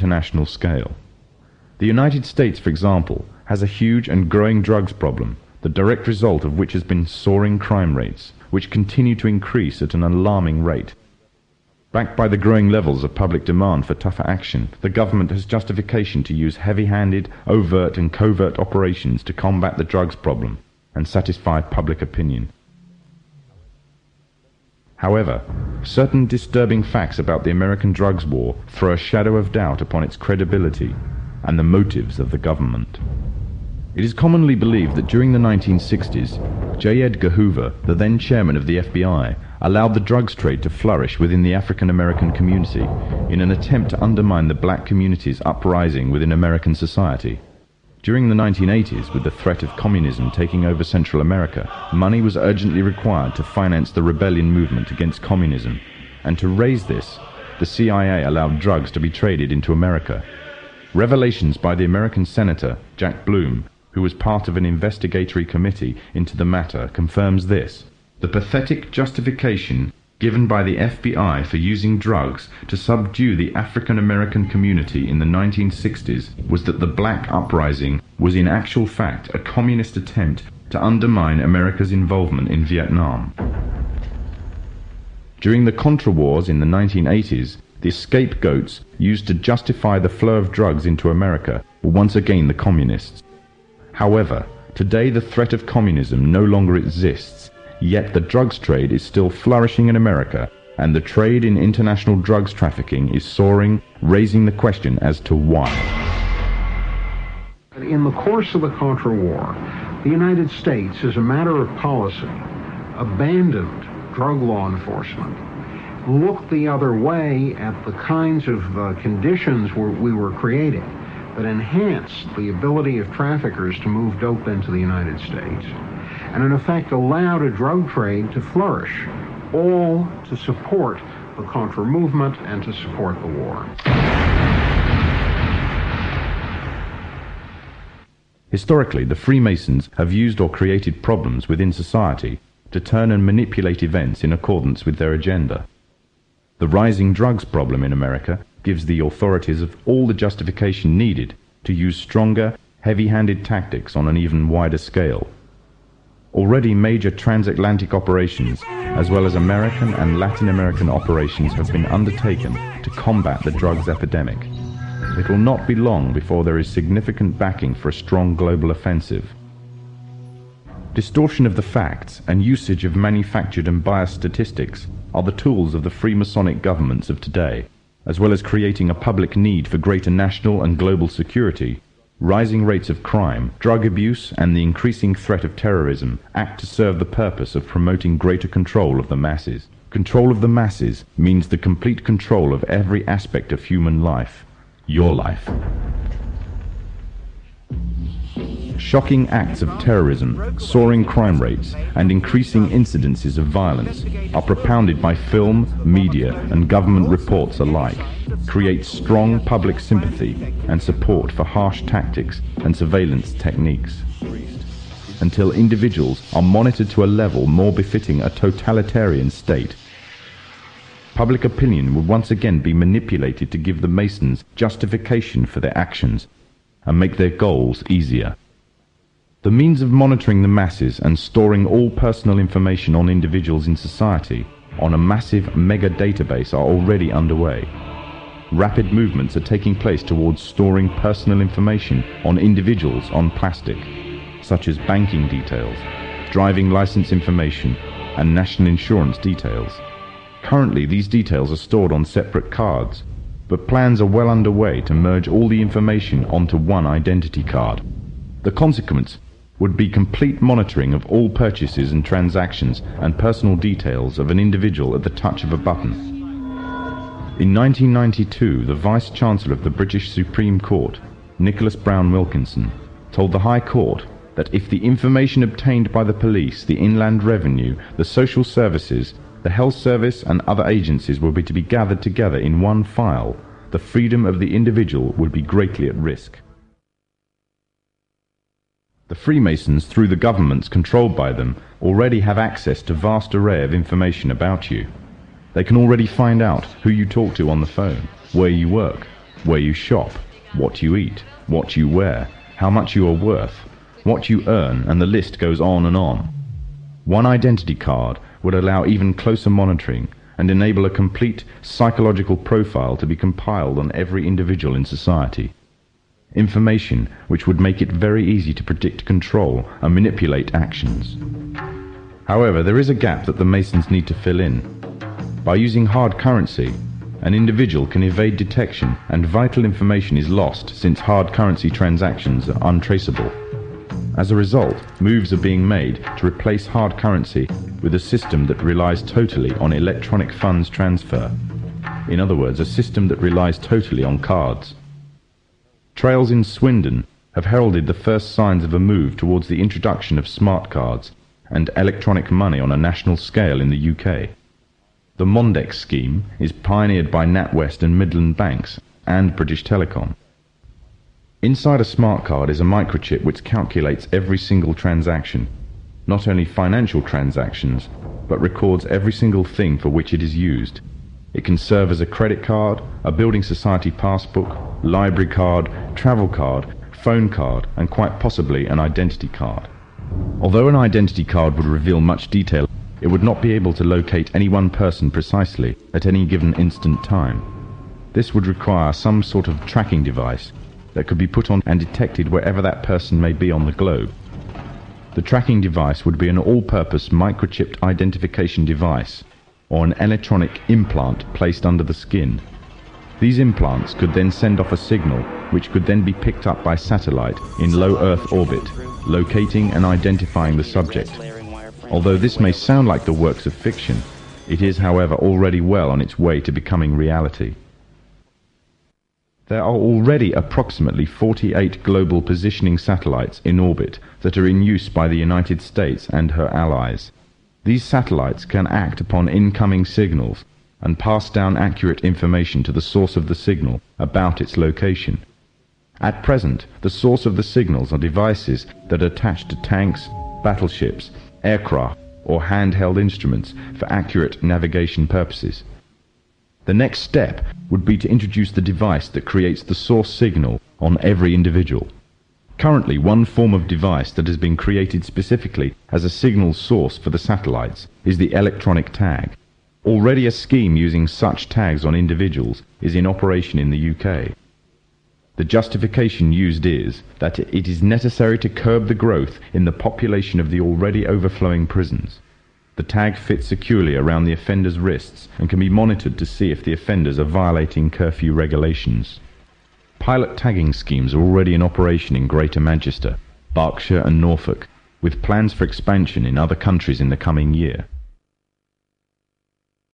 international scale. The United States, for example, has a huge and growing drugs problem, the direct result of which has been soaring crime rates, which continue to increase at an alarming rate. Backed by the growing levels of public demand for tougher action, the government has justification to use heavy-handed, overt and covert operations to combat the drugs problem and satisfy public opinion. However, certain disturbing facts about the American drugs war throw a shadow of doubt upon its credibility and the motives of the government. It is commonly believed that during the 1960s, J. Edgar Hoover, the then chairman of the FBI, allowed the drugs trade to flourish within the African American community in an attempt to undermine the black community's uprising within American society. During the 1980s, with the threat of communism taking over Central America, money was urgently required to finance the rebellion movement against communism, and to raise this, the CIA allowed drugs to be traded into America. Revelations by the American Senator, Jack Bloom, who was part of an investigatory committee into the matter, confirms this. The pathetic justification given by the FBI for using drugs to subdue the African American community in the 1960s was that the black uprising was in actual fact a communist attempt to undermine America's involvement in Vietnam. During the Contra Wars in the 1980s, the scapegoats used to justify the flow of drugs into America were once again the communists. However, today the threat of communism no longer exists, yet the drugs trade is still flourishing in America, and the trade in international drugs trafficking is soaring, raising the question as to why. In the course of the Contra War, the United States, as a matter of policy, abandoned drug law enforcement, looked the other way at the kinds of conditions we were creating that enhanced the ability of traffickers to move dope into the United States, and in effect allowed a drug trade to flourish, all to support the Contra movement and to support the war. Historically, the Freemasons have used or created problems within society to turn and manipulate events in accordance with their agenda. The rising drugs problem in America gives the authorities of all the justification needed to use stronger, heavy-handed tactics on an even wider scale. Already major transatlantic operations, as well as American and Latin American operations, have been undertaken to combat the drugs epidemic. It will not be long before there is significant backing for a strong global offensive. Distortion of the facts and usage of manufactured and biased statistics are the tools of the Freemasonic governments of today, as well as creating a public need for greater national and global security. Rising rates of crime, drug abuse, and the increasing threat of terrorism act to serve the purpose of promoting greater control of the masses. Control of the masses means the complete control of every aspect of human life. Your life. Shocking acts of terrorism, soaring crime rates, and increasing incidences of violence are propounded by film, media, and government reports alike, create strong public sympathy and support for harsh tactics and surveillance techniques, until individuals are monitored to a level more befitting a totalitarian state. Public opinion would once again be manipulated to give the Masons justification for their actions and make their goals easier. The means of monitoring the masses and storing all personal information on individuals in society on a massive mega database are already underway. Rapid movements are taking place towards storing personal information on individuals on plastic, such as banking details, driving license information, and national insurance details. Currently, these details are stored on separate cards, but plans are well underway to merge all the information onto one identity card. The consequence would be complete monitoring of all purchases and transactions and personal details of an individual at the touch of a button. In 1992, the Vice-Chancellor of the British Supreme Court, Nicholas Brown Wilkinson, told the High Court that if the information obtained by the police, the Inland Revenue, the social services, the health service and other agencies were to be gathered together in one file, the freedom of the individual would be greatly at risk. The Freemasons, through the governments controlled by them, already have access to a vast array of information about you. They can already find out who you talk to on the phone, where you work, where you shop, what you eat, what you wear, how much you are worth, what you earn, and the list goes on and on. One identity card would allow even closer monitoring and enable a complete psychological profile to be compiled on every individual in society. Information which would make it very easy to predict, control, and manipulate actions. However, there is a gap that the Masons need to fill in. By using hard currency, an individual can evade detection and vital information is lost since hard currency transactions are untraceable. As a result, moves are being made to replace hard currency with a system that relies totally on electronic funds transfer. In other words, a system that relies totally on cards. Trails in Swindon have heralded the first signs of a move towards the introduction of smart cards and electronic money on a national scale in the UK. The Mondex scheme is pioneered by NatWest and Midland Banks and British Telecom. Inside a smart card is a microchip which calculates every single transaction, not only financial transactions, but records every single thing for which it is used. It can serve as a credit card, a building society passbook, library card, travel card, phone card, and quite possibly an identity card. Although an identity card would reveal much detail, it would not be able to locate any one person precisely at any given instant time. This would require some sort of tracking device that could be put on and detected wherever that person may be on the globe. The tracking device would be an all-purpose microchipped identification device, or an electronic implant placed under the skin. These implants could then send off a signal which could then be picked up by satellite in low Earth orbit, locating and identifying the subject. Although this may sound like the works of fiction, it is, however, already well on its way to becoming reality. There are already approximately 48 global positioning satellites in orbit that are in use by the United States and her allies. These satellites can act upon incoming signals and pass down accurate information to the source of the signal about its location. At present, the source of the signals are devices that are attached to tanks, battleships, aircraft, or handheld instruments for accurate navigation purposes. The next step would be to introduce the device that creates the source signal on every individual. Currently, one form of device that has been created specifically as a signal source for the satellites is the electronic tag. Already a scheme using such tags on individuals is in operation in the UK. The justification used is that it is necessary to curb the growth in the population of the already overflowing prisons. The tag fits securely around the offender's wrists and can be monitored to see if the offenders are violating curfew regulations. Pilot tagging schemes are already in operation in Greater Manchester, Berkshire and Norfolk, with plans for expansion in other countries in the coming year.